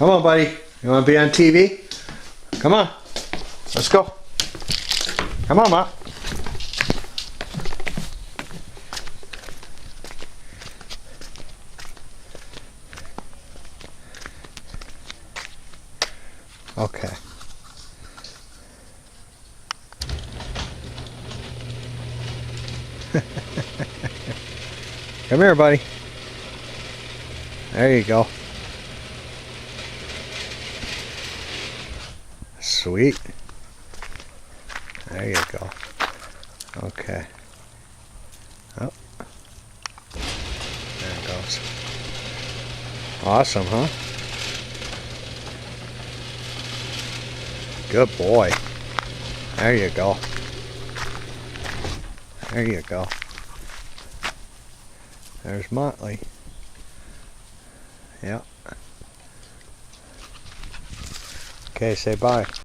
Come on, buddy. You want to be on TV? Come on. Let's go. Come on, Ma. Okay. Come here, buddy. There you go. Sweet. There you go. Okay. Oh. There it goes. Awesome, huh? Good boy. There you go. There you go. There's Motley. Yep. Okay, say bye.